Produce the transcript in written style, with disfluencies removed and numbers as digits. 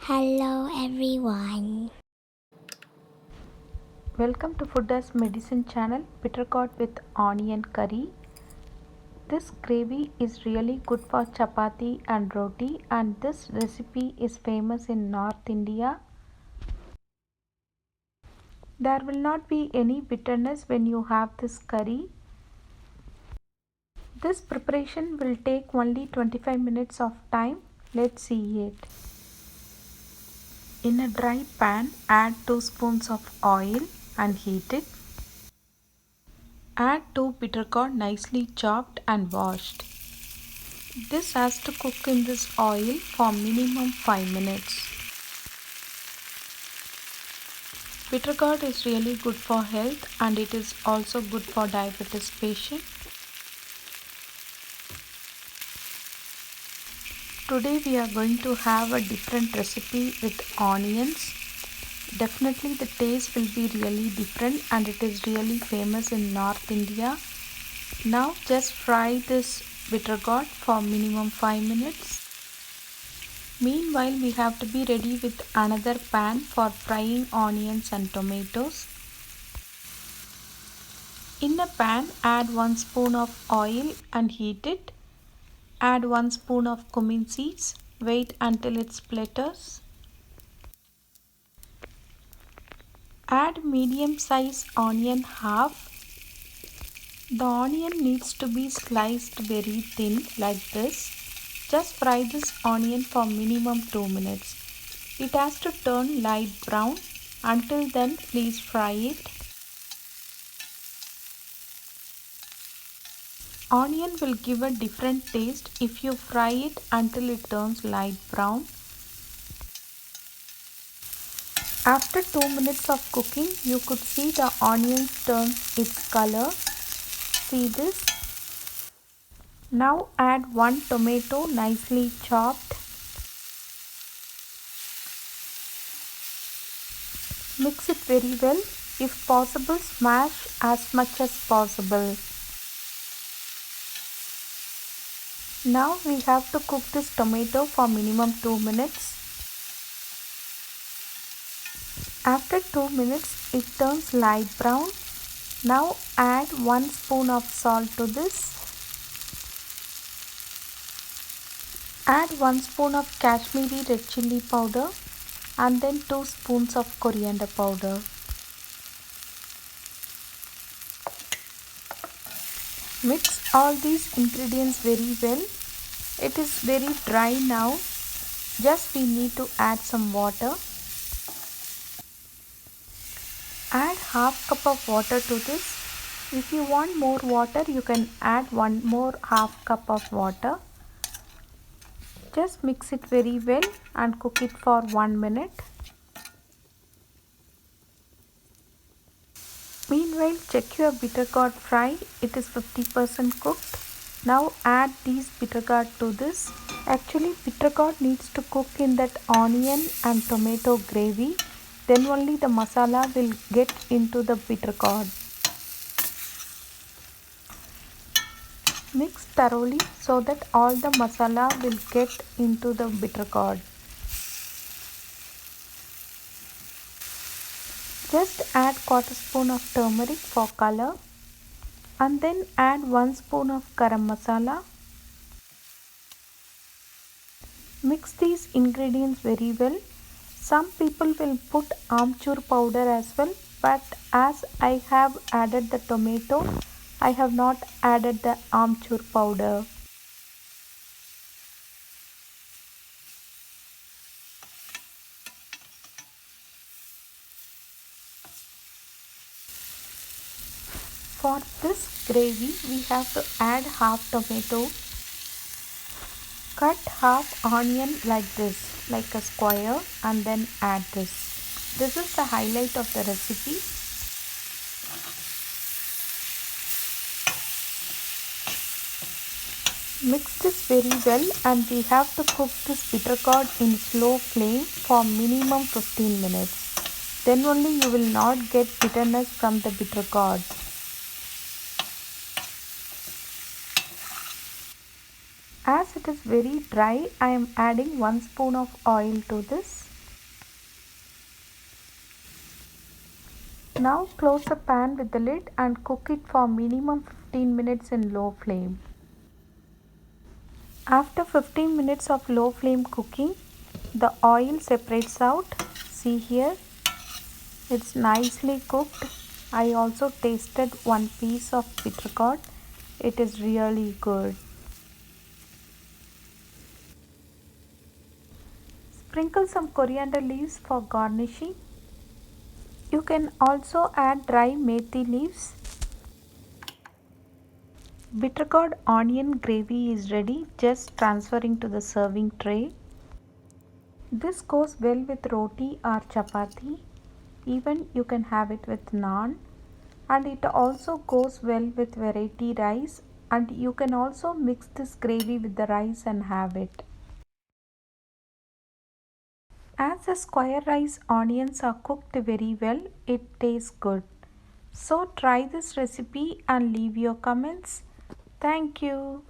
Hello everyone. Welcome to Food as Medicine channel, bitter gourd with onion curry. This gravy is really good for chapati and roti, and this recipe is famous in North India. There will not be any bitterness when you have this curry. This preparation will take only 25 minutes of time. Let's see it. In a dry pan, add 2 spoons of oil and heat it. Add 2 bitter gourd nicely chopped and washed. This has to cook in this oil for minimum 5 minutes. Bitter gourd is really good for health and it is also good for diabetes patients. Today we are going to have a different recipe with onions. Definitely the taste will be really different and it is really famous in North India. Now just fry this bitter gourd for minimum 5 minutes. Meanwhile, we have to be ready with another pan for frying onions and tomatoes. In a pan, add 1 spoon of oil and heat it. Add 1 spoon of cumin seeds. Wait until it splatters. Add medium size onion half. The onion needs to be sliced very thin like this. Just fry this onion for minimum 2 minutes. It has to turn light brown. Until then, please fry it. Onion will give a different taste if you fry it until it turns light brown. After 2 minutes of cooking, you could see the onions turn its color. See this? Now add 1 tomato nicely chopped. Mix it very well. If possible, smash as much as possible. Now we have to cook this tomato for minimum 2 minutes. After 2 minutes, it turns light brown. Now add 1 spoon of salt to this. Add 1 spoon of Kashmiri red chilli powder and then 2 spoons of coriander powder. Mix all these ingredients very well. It is very dry now. Just we need to add some water. Add half cup of water to this. If you want more water, you can add one more half cup of water. Just mix it very well and cook it for 1 minute. Meanwhile, check your bitter gourd fry. It is 50% cooked. Now add these bitter gourd to this. Actually, bitter gourd needs to cook in that onion and tomato gravy. Then only the masala will get into the bitter gourd. Mix thoroughly so that all the masala will get into the bitter gourd. Just add quarter spoon of turmeric for color and then add 1 spoon of garam masala. Mix these ingredients very well. Some people will put amchur powder as well, but as I have added the tomato, I have not added the amchur powder. For this gravy, we have to add half tomato. Cut half onion like this, like a square, and then add this. This is the highlight of the recipe. Mix this very well and we have to cook this bitter gourd in slow flame for minimum 15 minutes. Then only you will not get bitterness from the bitter gourd. As it is very dry, I am adding 1 spoon of oil to this. Now close the pan with the lid and cook it for minimum 15 minutes in low flame. After 15 minutes of low flame cooking, the oil separates out. See here, it's nicely cooked. I also tasted one piece of bitter gourd. It is really good. Sprinkle some coriander leaves for garnishing. You can also add dry methi leaves. Bitter gourd onion gravy is ready, just transferring to the serving tray. This goes well with roti or chapati. Even you can have it with naan, and it also goes well with variety rice, and you can also mix this gravy with the rice and have it. As the square rice onions are cooked very well, it tastes good. So try this recipe and leave your comments. Thank you.